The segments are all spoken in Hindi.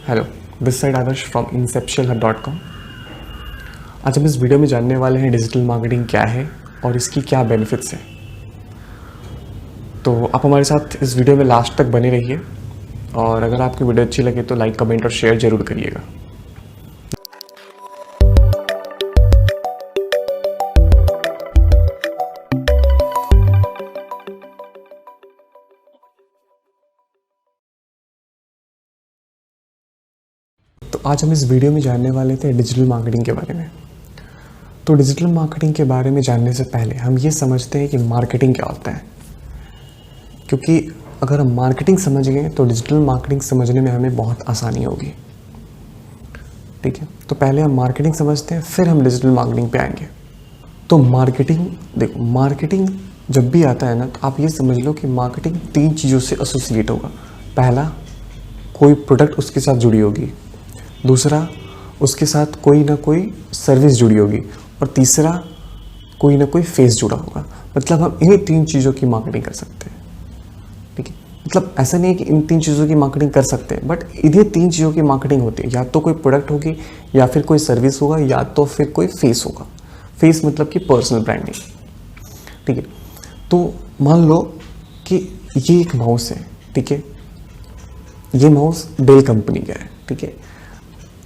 Hello, this side Adarsh from inceptionhub.com। आज हम इस वीडियो में जानने वाले हैं डिजिटल मार्केटिंग क्या है और इसकी क्या बेनिफिट्स हैं। तो आप हमारे साथ इस वीडियो में लास्ट तक बने रहिए और अगर आपकी वीडियो अच्छी लगे तो लाइक, कमेंट और शेयर जरूर करिएगा। तो आज हम इस वीडियो में जानने वाले थे डिजिटल मार्केटिंग के बारे में। तो डिजिटल मार्केटिंग के बारे में जानने से पहले हम ये समझते हैं कि मार्केटिंग क्या होता है, क्योंकि अगर हम मार्केटिंग समझ गए तो डिजिटल मार्केटिंग समझने में हमें बहुत आसानी होगी। ठीक है, तो पहले हम मार्केटिंग समझते हैं, फिर हम डिजिटल मार्केटिंग पे आएंगे। तो मार्केटिंग, देखो मार्केटिंग जब भी आता है ना, तो आप ये समझ लो कि मार्केटिंग 3 चीज़ों से एसोसिएट होगा। पहला, कोई प्रोडक्ट उसके साथ जुड़ी होगी। दूसरा, उसके साथ कोई ना कोई सर्विस जुड़ी होगी। और तीसरा, कोई ना कोई फेस जुड़ा होगा। मतलब हम इन्हीं 3 चीज़ों की मार्केटिंग कर सकते हैं। ठीक है, मतलब ऐसा नहीं है कि इन 3 चीज़ों की मार्केटिंग कर सकते हैं, बट इन्हीं 3 चीज़ों की मार्केटिंग होती है। या तो कोई प्रोडक्ट होगी, या फिर कोई सर्विस होगा, या तो फिर कोई फेस होगा। फेस मतलब कि पर्सनल ब्रांडिंग। ठीक है, तो मान लो कि ये एक माउस है। ठीक है, ये माउस डेल कंपनी का है। ठीक है,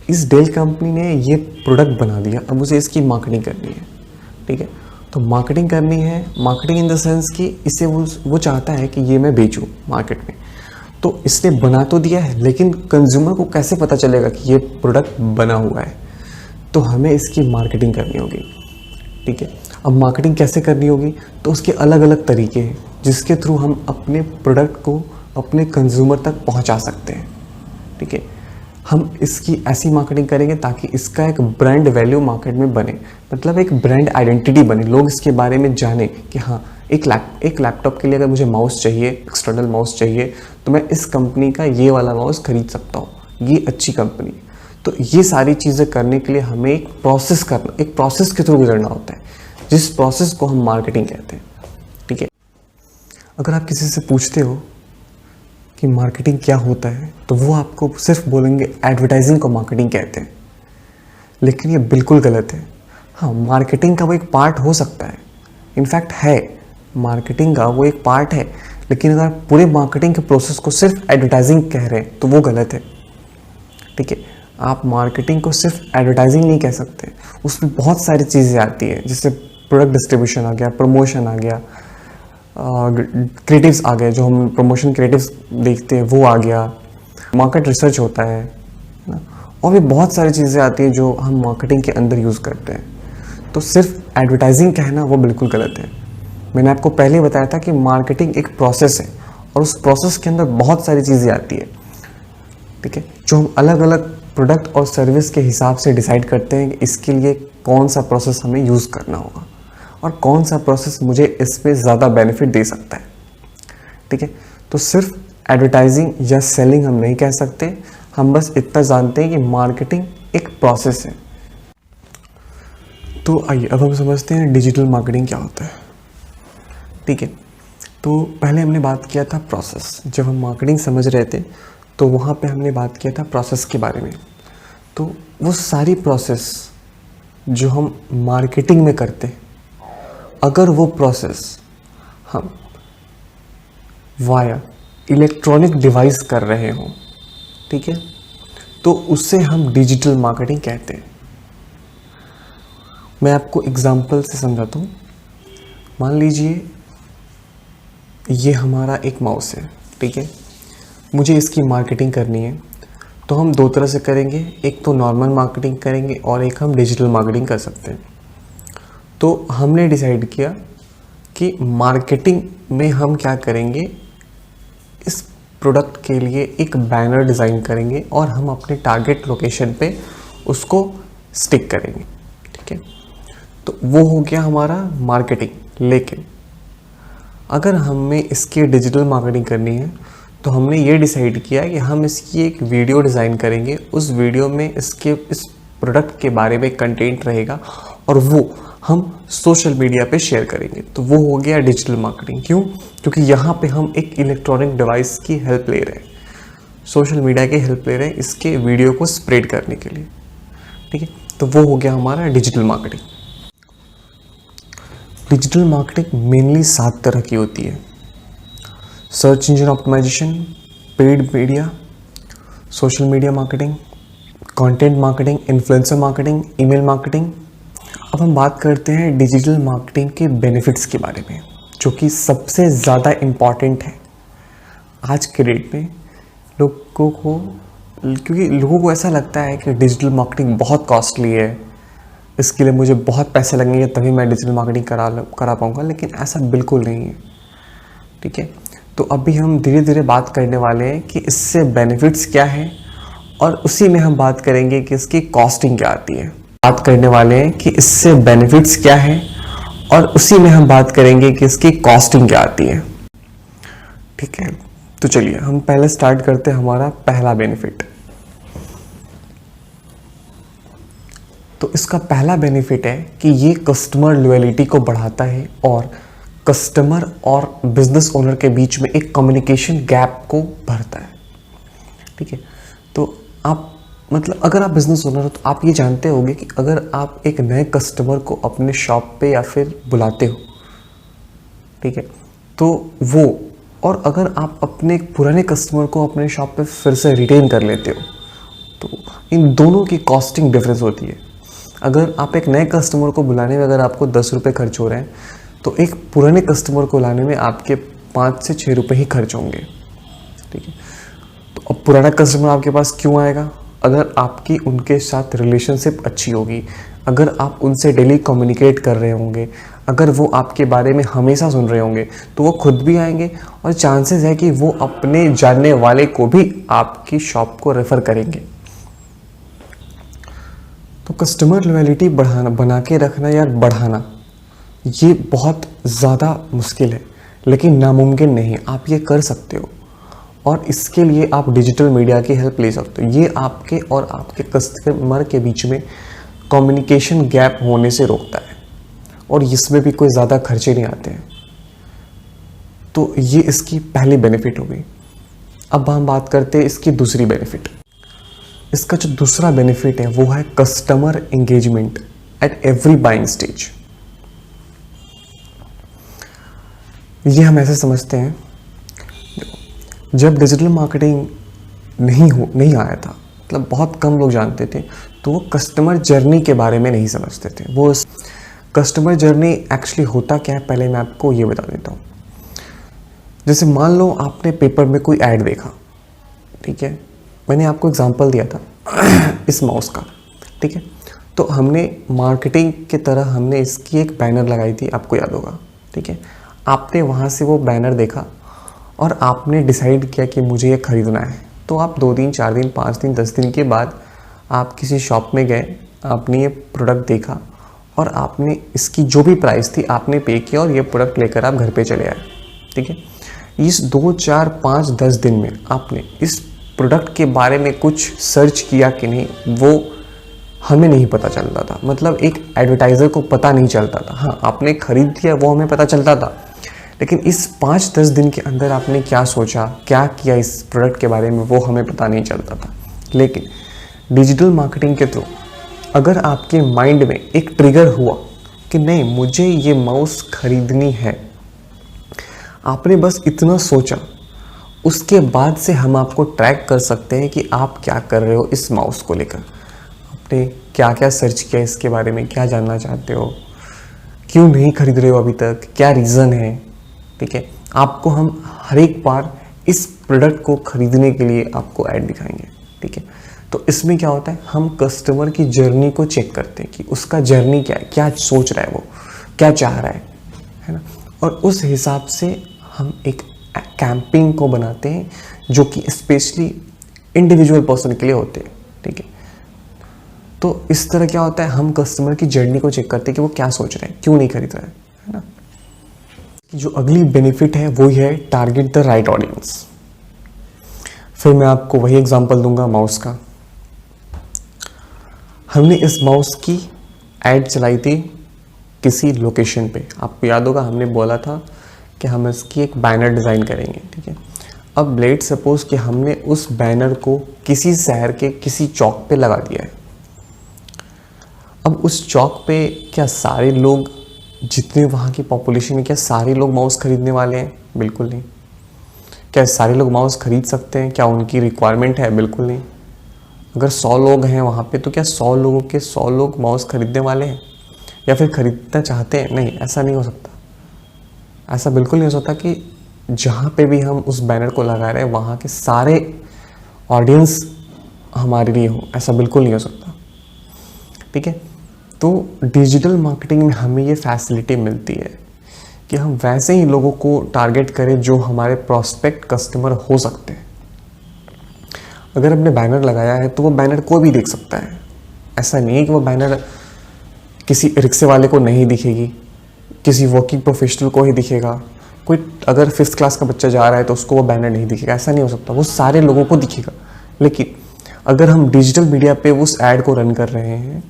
इस डेल कंपनी ने ये प्रोडक्ट बना दिया, अब उसे इसकी मार्केटिंग करनी है। ठीक है, तो मार्केटिंग करनी है, मार्केटिंग इन द सेंस कि इसे वो चाहता है कि ये मैं बेचूं मार्केट में। तो इसने बना तो दिया है, लेकिन कंज्यूमर को कैसे पता चलेगा कि ये प्रोडक्ट बना हुआ है? तो हमें इसकी मार्केटिंग करनी होगी। ठीक है, अब मार्केटिंग कैसे करनी होगी? तो उसके अलग अलग तरीके हैं जिसके थ्रू हम अपने प्रोडक्ट को अपने कंज्यूमर तक पहुंचा सकते हैं। ठीक है, हम इसकी ऐसी मार्केटिंग करेंगे ताकि इसका एक ब्रांड वैल्यू मार्केट में बने, मतलब एक ब्रांड आइडेंटिटी बने, लोग इसके बारे में जाने कि हाँ, एक लैपटॉप के लिए अगर मुझे माउस चाहिए, एक्सटर्नल माउस चाहिए, तो मैं इस कंपनी का ये वाला माउस खरीद सकता हूँ, ये अच्छी कंपनी है। तो ये सारी चीज़ें करने के लिए हमें एक प्रोसेस के थ्रू गुजरना होता है, जिस प्रोसेस को हम मार्केटिंग कहते हैं। ठीक है, अगर आप किसी से पूछते हो कि मार्केटिंग क्या होता है, तो वो आपको सिर्फ बोलेंगे एडवर्टाइजिंग को मार्केटिंग कहते हैं। लेकिन ये बिल्कुल गलत है। हाँ, मार्केटिंग का वो एक पार्ट हो सकता है, इनफैक्ट है, मार्केटिंग का वो एक पार्ट है। लेकिन अगर पूरे मार्केटिंग के प्रोसेस को सिर्फ एडवर्टाइजिंग कह रहे हैं तो वो गलत है। ठीक है, आप मार्केटिंग को सिर्फ एडवर्टाइजिंग नहीं कह सकते, उसमें बहुत सारी चीज़ें आती हैं, जैसे प्रोडक्ट डिस्ट्रीब्यूशन आ गया, प्रमोशन आ गया, क्रिएटिव्स आ गए, जो हम प्रमोशन क्रिएटिव्स देखते हैं वो आ गया, मार्केट रिसर्च होता है ना, और भी बहुत सारी चीज़ें आती हैं जो हम मार्केटिंग के अंदर यूज़ करते हैं। तो सिर्फ एडवर्टाइजिंग कहना वो बिल्कुल गलत है। मैंने आपको पहले बताया था कि मार्केटिंग एक प्रोसेस है और उस प्रोसेस के अंदर बहुत सारी चीज़ें आती है। ठीक है, जो हम अलग अलग प्रोडक्ट और सर्विस के हिसाब से डिसाइड करते हैं कि इसके लिए कौन सा प्रोसेस हमें यूज़ करना होगा और कौन सा प्रोसेस मुझे इसमें ज़्यादा बेनिफिट दे सकता है। ठीक है, तो सिर्फ एडवर्टाइजिंग या सेलिंग हम नहीं कह सकते, हम बस इतना जानते हैं कि मार्केटिंग एक प्रोसेस है। तो आइए अब हम समझते हैं डिजिटल मार्केटिंग क्या होता है। ठीक है, तो पहले हमने बात किया था प्रोसेस। जब हम मार्केटिंग समझ रहे थे तो वहाँ पे हमने बात किया था प्रोसेस के बारे में। तो वो सारी प्रोसेस जो हम मार्केटिंग में करते हैं, अगर वो प्रोसेस हम वाया इलेक्ट्रॉनिक डिवाइस कर रहे हों, ठीक है, तो उससे हम डिजिटल मार्केटिंग कहते हैं। मैं आपको एग्जांपल से समझाता हूँ। मान लीजिए ये हमारा एक माउस है। ठीक है, मुझे इसकी मार्केटिंग करनी है, तो हम 2 तरह से करेंगे, एक तो नॉर्मल मार्केटिंग करेंगे और एक हम डिजिटल मार्केटिंग कर सकते हैं। तो हमने डिसाइड किया कि मार्केटिंग में हम क्या करेंगे, इस प्रोडक्ट के लिए एक बैनर डिज़ाइन करेंगे और हम अपने टारगेट लोकेशन पे उसको स्टिक करेंगे। ठीक है, तो वो हो गया हमारा मार्केटिंग। लेकिन अगर हमें इसकी डिजिटल मार्केटिंग करनी है तो हमने ये डिसाइड किया कि हम इसकी एक वीडियो डिज़ाइन करेंगे, उस वीडियो में इस प्रोडक्ट के बारे में कंटेंट रहेगा और वो हम सोशल मीडिया पे शेयर करेंगे। तो वो हो गया डिजिटल मार्केटिंग। क्यों? क्योंकि यहाँ पे हम एक इलेक्ट्रॉनिक डिवाइस की हेल्प ले रहे हैं। सोशल मीडिया की हेल्प ले रहे हैं इसके वीडियो को स्प्रेड करने के लिए, ठीक है। तो वो हो गया हमारा digital marketing. Digital marketing mainly 7 तरह की होती है: search engine optimisation, paid media, social media marketing, content marketing, influencer marketing, email marketing. अब हम बात करते हैं डिजिटल मार्केटिंग के बेनिफिट्स के बारे में, जो कि सबसे ज़्यादा इम्पॉर्टेंट है आज के डेट में लोगों को, क्योंकि लोगों को ऐसा लगता है कि डिजिटल मार्केटिंग बहुत कॉस्टली है, इसके लिए मुझे बहुत पैसे लगेंगे तभी मैं डिजिटल मार्केटिंग करा पाऊँगा, लेकिन ऐसा बिल्कुल नहीं है, ठीक है। तो अभी हम धीरे धीरे बात करने वाले हैं कि इससे बेनिफिट्स क्या है, और उसी में हम बात करेंगे कि इसकी कॉस्टिंग क्या आती है। बात करने वाले हैं कि इससे बेनिफिट्स क्या है, और उसी में हम बात करेंगे कि इसकी कॉस्टिंग क्या आती है, ठीक है। तो चलिए हम पहले स्टार्ट करते हैं हमारा पहला बेनिफिट। तो इसका पहला बेनिफिट है कि ये कस्टमर लॉयल्टी को बढ़ाता है और कस्टमर और बिजनेस ओनर के बीच में एक कम्युनिकेशन गैप को भरता है, ठीक है। तो आप मतलब अगर आप बिजनेस ओनर हो तो आप ये जानते होंगे कि अगर आप एक नए कस्टमर को अपने शॉप पे या फिर बुलाते हो, ठीक है, तो वो, और अगर आप अपने पुराने कस्टमर को अपने शॉप पे फिर से रिटेन कर लेते हो, तो इन दोनों की कॉस्टिंग डिफरेंस होती है। अगर आप एक नए कस्टमर को बुलाने में अगर आपको 10 रुपये खर्च हो रहे हैं, तो एक पुराने कस्टमर को लाने में आपके 5 से 6 रुपये ही खर्च होंगे, ठीक है। तो अब पुराना कस्टमर आपके पास क्यों आएगा? अगर आपकी उनके साथ रिलेशनशिप अच्छी होगी, अगर आप उनसे डेली कम्युनिकेट कर रहे होंगे, अगर वो आपके बारे में हमेशा सुन रहे होंगे, तो वो खुद भी आएंगे और चांसेस है कि वो अपने जानने वाले को भी आपकी शॉप को रेफ़र करेंगे। तो कस्टमर लॉयल्टी बना के रखना या बढ़ाना ये बहुत ज़्यादा मुश्किल है, लेकिन नामुमकिन नहीं, आप ये कर सकते हो। और इसके लिए आप डिजिटल मीडिया की हेल्प ले सकते हो। ये आपके और आपके कस्टमर के बीच में कम्युनिकेशन गैप होने से रोकता है, और इसमें भी कोई ज़्यादा खर्चे नहीं आते हैं। तो ये इसकी पहली बेनिफिट हो गई। अब हम बात करते हैं इसकी दूसरी बेनिफिट। इसका जो दूसरा बेनिफिट है वो है customer engagement at every buying stage. ये हम ऐसे समझते हैं, जब डिजिटल मार्केटिंग नहीं आया था, मतलब बहुत कम लोग जानते थे, तो वो कस्टमर जर्नी के बारे में नहीं समझते थे। वो कस्टमर जर्नी एक्चुअली होता क्या है, पहले मैं आपको ये बता देता हूँ। जैसे मान लो आपने पेपर में कोई ऐड देखा, ठीक है, मैंने आपको एग्जांपल दिया था इस माउस का, ठीक है। तो हमने मार्केटिंग की तरह हमने इसकी एक बैनर लगाई थी, आपको याद होगा, ठीक है। आपने वहाँ से वो बैनर देखा और आपने डिसाइड किया कि मुझे ये ख़रीदना है। तो आप 2 दिन, 4 दिन, 5 दिन, 10 दिन के बाद आप किसी शॉप में गए, आपने ये प्रोडक्ट देखा और आपने इसकी जो भी प्राइस थी आपने पे किया और ये प्रोडक्ट लेकर आप घर पे चले आए, ठीक है। इस 2, 4, 5, 10 दिन में आपने इस प्रोडक्ट के बारे में कुछ सर्च किया कि नहीं, वो हमें नहीं पता चलता था। मतलब एक एडवर्टाइज़र को पता नहीं चलता था। हाँ, आपने खरीद लिया वो हमें पता चलता था, लेकिन इस 5-10 दिन के अंदर आपने क्या सोचा, क्या किया इस प्रोडक्ट के बारे में, वो हमें पता नहीं चलता था। लेकिन डिजिटल मार्केटिंग के थ्रू अगर आपके माइंड में एक ट्रिगर हुआ कि नहीं मुझे ये माउस खरीदनी है, आपने बस इतना सोचा, उसके बाद से हम आपको ट्रैक कर सकते हैं कि आप क्या कर रहे हो इस माउस को लेकर। आपने क्या क्या सर्च किया इसके बारे में, क्या जानना चाहते हो, क्यों नहीं खरीद रहे हो अभी तक, क्या रीज़न है, ठीक है। आपको हम हर एक बार इस प्रोडक्ट को खरीदने के लिए आपको ऐड दिखाएंगे, ठीक है। तो इसमें क्या होता है, हम कस्टमर की जर्नी को चेक करते हैं कि उसका जर्नी क्या है, क्या सोच रहा है, वो क्या चाह रहा है ना। और उस हिसाब से हम एक कैंपेन को बनाते हैं जो कि स्पेशली इंडिविजुअल पर्सन के लिए होते हैं, ठीक है। तो इस तरह क्या होता है, हम कस्टमर की जर्नी को चेक करते हैं कि वो क्या सोच रहे हैं, क्यों नहीं खरीद रहा है ना। जो अगली बेनिफिट है वो है टारगेट द राइट ऑडियंस। फिर मैं आपको वही एग्जांपल दूंगा माउस का। हमने इस माउस की ऐड चलाई थी किसी लोकेशन पे, आपको याद होगा हमने बोला था कि हम इसकी एक बैनर डिज़ाइन करेंगे, ठीक है। अब लेट सपोज कि हमने उस बैनर को किसी शहर के किसी चौक पे लगा दिया है। अब उस चौक पे क्या सारे लोग, जितने वहाँ की पॉपुलेशन है, क्या सारे लोग माउस खरीदने वाले हैं? बिल्कुल नहीं। क्या सारे लोग माउस खरीद सकते हैं? क्या उनकी रिक्वायरमेंट है? बिल्कुल नहीं। अगर 100 लोग हैं वहाँ पे तो क्या 100 लोगों के 100 लोग माउस खरीदने वाले हैं या फिर खरीदना चाहते हैं? नहीं, ऐसा नहीं हो सकता। ऐसा बिल्कुल नहीं हो सकता कि जहाँ पे भी हम उस बैनर को लगा रहे हैं वहाँ के सारे ऑडियंस हमारे लिए हो, ऐसा बिल्कुल नहीं हो सकता। ठीक है, तो डिजिटल मार्केटिंग में हमें ये फैसिलिटी मिलती है कि हम वैसे ही लोगों को टारगेट करें जो हमारे प्रॉस्पेक्ट कस्टमर हो सकते हैं। अगर हमने बैनर लगाया है तो वो बैनर कोई भी देख सकता है। ऐसा नहीं है कि वो बैनर किसी रिक्शे वाले को नहीं दिखेगी, किसी वर्किंग प्रोफेशनल को ही दिखेगा। कोई अगर 5th क्लास का बच्चा जा रहा है तो उसको वो बैनर नहीं दिखेगा, ऐसा नहीं हो सकता। वो सारे लोगों को दिखेगा। लेकिन अगर हम डिजिटल मीडिया पे उस ऐड को रन कर रहे हैं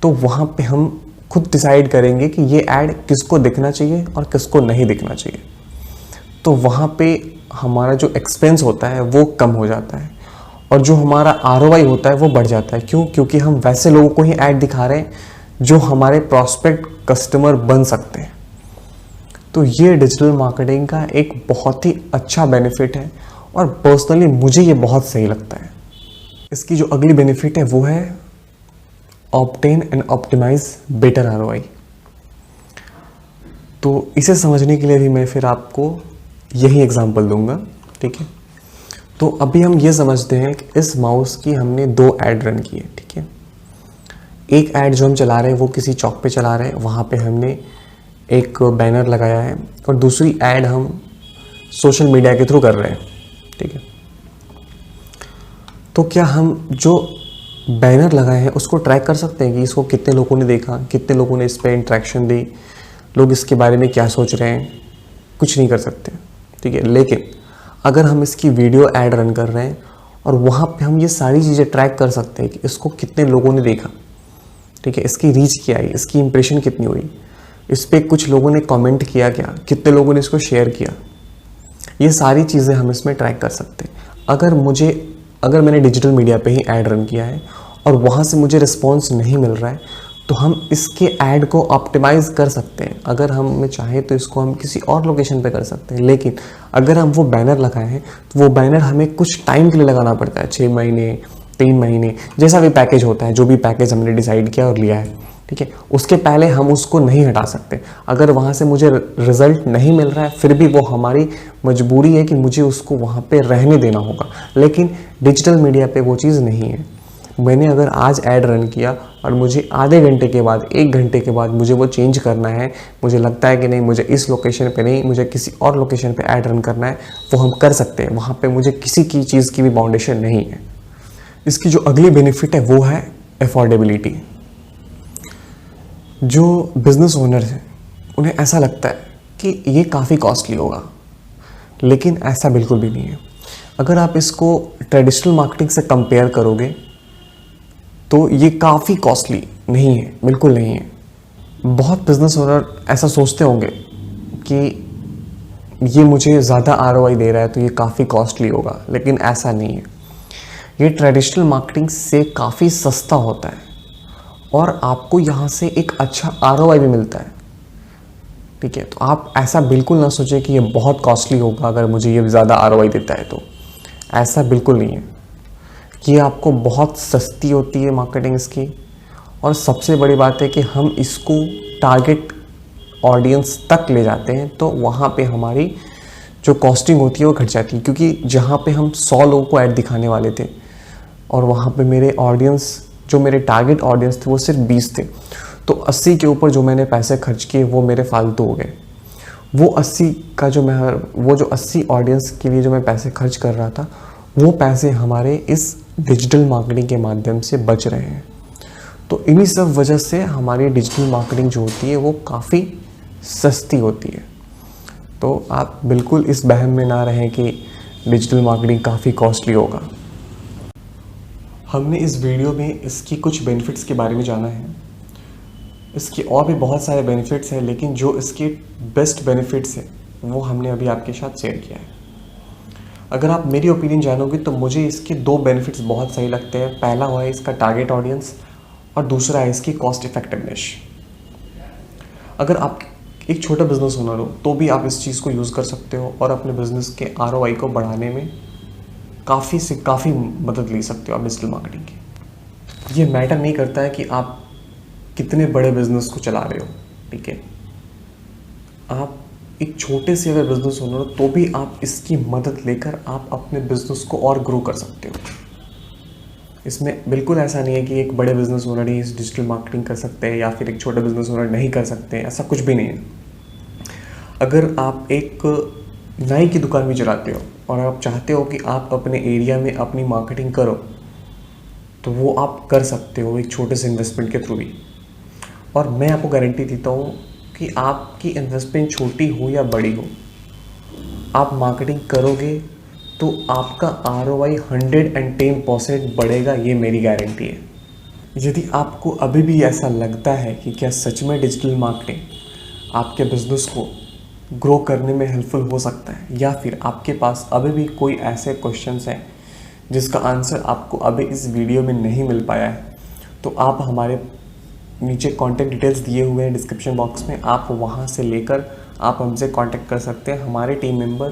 तो वहाँ पे हम खुद डिसाइड करेंगे कि ये ऐड किसको दिखना चाहिए और किसको नहीं दिखना चाहिए। तो वहाँ पे हमारा जो एक्सपेंस होता है वो कम हो जाता है और जो हमारा ROI होता है वो बढ़ जाता है। क्यों? क्योंकि हम वैसे लोगों को ही ऐड दिखा रहे हैं जो हमारे प्रॉस्पेक्ट कस्टमर बन सकते हैं। तो ये डिजिटल मार्केटिंग का एक बहुत ही अच्छा बेनिफिट है और पर्सनली मुझे ये बहुत सही लगता है। इसकी जो अगली बेनिफिट है वो है obtain and optimise better ROI। तो इसे समझने के लिए भी मैं फिर आपको यही एग्जांपल दूंगा। ठीक है, तो अभी हम ये समझते हैं कि इस माउस की हमने 2 ऐड रन की है। ठीक है, एक ऐड जो हम चला रहे हैं वो किसी चौक पे चला रहे हैं, वहाँ पे हमने एक बैनर लगाया है, और दूसरी ऐड हम सोशल मीडिया के थ्रू कर रहे हैं। ठीक है, तो क्या हम जो बैनर लगाए हैं उसको ट्रैक कर सकते हैं कि इसको कितने लोगों ने देखा, कितने लोगों ने इस पर इंट्रैक्शन दी, लोग इसके बारे में क्या सोच रहे हैं? कुछ नहीं कर सकते। ठीक है, लेकिन अगर हम इसकी वीडियो ऐड रन कर रहे हैं और वहाँ पे हम ये सारी चीज़ें ट्रैक कर सकते हैं कि इसको कितने लोगों ने देखा, ठीक है, इसकी रीच क्या आई, इसकी इंप्रेशन कितनी हुई, इस पर कुछ लोगों ने कमेंट किया क्या, कितने लोगों ने इसको शेयर किया, ये सारी चीज़ें हम इसमें ट्रैक कर सकते हैं। अगर मैंने डिजिटल मीडिया पे ही ऐड रन किया है और वहाँ से मुझे रिस्पॉन्स नहीं मिल रहा है तो हम इसके ऐड को ऑप्टिमाइज़ कर सकते हैं। अगर हम चाहें तो इसको हम किसी और लोकेशन पे कर सकते हैं। लेकिन अगर हम वो बैनर लगाए हैं तो वो बैनर हमें कुछ टाइम के लिए लगाना पड़ता है, 6 महीने, 3 महीने, जैसा भी पैकेज होता है, जो भी पैकेज हमने डिसाइड किया और लिया है। ठीक है, उसके पहले हम उसको नहीं हटा सकते। अगर वहाँ से मुझे रिजल्ट नहीं मिल रहा है फिर भी वो हमारी मजबूरी है कि मुझे उसको वहाँ पे रहने देना होगा। लेकिन डिजिटल मीडिया पे वो चीज़ नहीं है। मैंने अगर आज ऐड रन किया और मुझे आधे घंटे के बाद, 1 घंटे के बाद मुझे वो चेंज करना है, मुझे लगता है कि नहीं मुझे इस लोकेशन पे नहीं, मुझे किसी और लोकेशन पे ऐड रन करना है, वो हम कर सकते हैं। वहाँ पे मुझे किसी की चीज़ की भी बाउंडेशन नहीं है। इसकी जो अगली बेनिफिट है वो है अफोर्डेबिलिटी। जो बिजनेस ओनर हैं उन्हें ऐसा लगता है कि ये काफ़ी कॉस्टली होगा, लेकिन ऐसा बिल्कुल भी नहीं है। अगर आप इसको ट्रेडिशनल मार्केटिंग से कंपेयर करोगे तो ये काफ़ी कॉस्टली नहीं है, बिल्कुल नहीं है। बहुत बिजनेस ओनर ऐसा सोचते होंगे कि ये मुझे ज़्यादा ROI दे रहा है तो ये काफ़ी कॉस्टली होगा, लेकिन ऐसा नहीं है। ये ट्रेडिशनल मार्केटिंग से काफ़ी सस्ता होता है और आपको यहाँ से एक अच्छा ROI भी मिलता है। ठीक है, तो आप ऐसा बिल्कुल ना सोचें कि ये बहुत कॉस्टली होगा अगर मुझे ये ज़्यादा ROI देता है, तो ऐसा बिल्कुल नहीं है। ये आपको बहुत सस्ती होती है मार्केटिंग इसकी, और सबसे बड़ी बात है कि हम इसको टारगेट ऑडियंस तक ले जाते हैं तो वहाँ पे हमारी जो कॉस्टिंग होती है वो घट जाती है। क्योंकि जहाँ पे हम 100 लोगों को ऐड दिखाने वाले थे और वहाँ पे मेरे ऑडियंस, जो मेरे टारगेट ऑडियंस थे वो सिर्फ 20 थे, तो 80 के ऊपर जो मैंने पैसे खर्च किए वो मेरे फालतू हो गए। वो 80 ऑडियंस के लिए जो मैं पैसे खर्च कर रहा था वो पैसे हमारे इस डिजिटल मार्केटिंग के माध्यम से बच रहे हैं। तो इन्हीं सब वजह से हमारी डिजिटल मार्केटिंग जो होती है वो काफ़ी सस्ती होती है। तो आप बिल्कुल इस वहम में ना रहें कि डिजिटल मार्केटिंग काफ़ी कॉस्टली होगा। हमने इस वीडियो में इसकी कुछ बेनिफिट्स के बारे में जाना है। इसके और भी बहुत सारे बेनिफिट्स हैं, लेकिन जो इसके बेस्ट बेनिफिट्स हैं वो हमने अभी आपके साथ शेयर किया है। अगर आप मेरी ओपिनियन जानोगे तो मुझे इसके दो बेनिफिट्स बहुत सही लगते हैं। पहला हुआ है इसका टारगेट ऑडियंस और दूसरा है इसकी कॉस्ट इफेक्टिवनेस। अगर आप एक छोटा बिजनेस ओनर हो तो भी आप इस चीज़ को यूज़ कर सकते हो और अपने बिजनेस के ROI को बढ़ाने में काफ़ी से काफ़ी मदद ले सकते हो आप डिजिटल मार्केटिंग की। ये मैटर नहीं करता है कि आप कितने बड़े बिजनेस को चला रहे हो, ठीक है। आप एक छोटे से अगर बिजनेस ओनर हो तो भी आप इसकी मदद लेकर आप अपने बिजनेस को और ग्रो कर सकते हो। इसमें बिल्कुल ऐसा नहीं है कि एक बड़े बिजनेस ओनर ही इस डिजिटल मार्केटिंग कर सकते हैं या फिर एक छोटे बिजनेस ओनर नहीं कर सकते हैं, ऐसा कुछ भी नहीं है। अगर आप एक नाई की दुकान भी चलाते हो और आप चाहते हो कि आप अपने एरिया में अपनी मार्केटिंग करो तो वो आप कर सकते हो एक छोटे से इन्वेस्टमेंट के थ्रू भी। और मैं आपको गारंटी देता हूँ कि आपकी इन्वेस्टमेंट छोटी हो या बड़ी हो, आप मार्केटिंग करोगे तो आपका ROI 110% बढ़ेगा, ये मेरी गारंटी है। यदि आपको अभी भी ऐसा लगता है कि क्या सच में डिजिटल मार्केटिंग आपके बिजनेस को ग्रो करने में हेल्पफुल हो सकता है, या फिर आपके पास अभी भी कोई ऐसे क्वेश्चंस हैं जिसका आंसर आपको अभी इस वीडियो में नहीं मिल पाया है, तो आप हमारे नीचे कॉन्टैक्ट डिटेल्स दिए हुए हैं डिस्क्रिप्शन बॉक्स में, आप वहां से लेकर आप हमसे कांटेक्ट कर सकते हैं। हमारे टीम मेंबर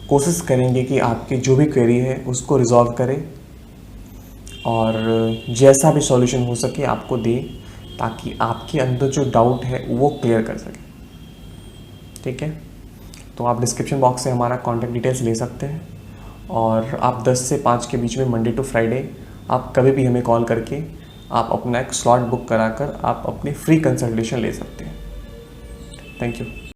कोशिश करेंगे कि आपकी जो भी क्वेरी है उसको रिजॉल्व करें और जैसा भी सॉल्यूशन हो सके आपको दें, ताकि आपके अंदर जो डाउट है वो क्लियर कर सकें, ठीक है। तो आप डिस्क्रिप्शन बॉक्स से हमारा कॉन्टैक्ट डिटेल्स ले सकते हैं और आप 10 से 5 के बीच में मंडे टू फ्राइडे आप कभी भी हमें कॉल करके आप अपना एक स्लॉट बुक कराकर आप अपनी फ्री कंसल्टेशन ले सकते हैं। Thank you.